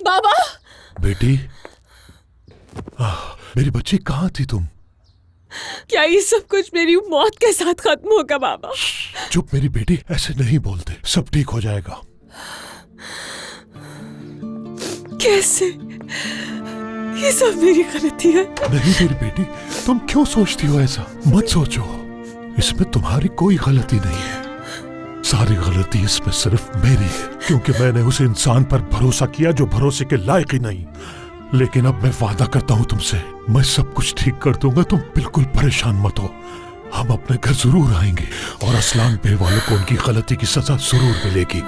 बाबा। बेटी, मेरी बच्ची, कहाँ थी तुम? क्या ये सब कुछ मेरी मौत के साथ खत्म होगा बाबा? चुप मेरी बेटी, ऐसे नहीं बोलते, सब ठीक हो जाएगा। कैसे? ये सब मेरी गलती है। नहीं मेरी बेटी, तुम क्यों सोचती हो ऐसा? मत सोचो, इसमें तुम्हारी कोई गलती नहीं है। सारी गलती इसमें सिर्फ मेरी है, क्योंकि मैंने उस इंसान पर भरोसा किया जो भरोसे के लायक ही नहीं। लेकिन अब मैं वादा करता हूँ तुमसे, मैं सब कुछ ठीक कर दूंगा, तुम बिल्कुल परेशान मत हो। हम अपने घर जरूर आएंगे और असलान पे वालों को उनकी गलती की सजा जरूर मिलेगी।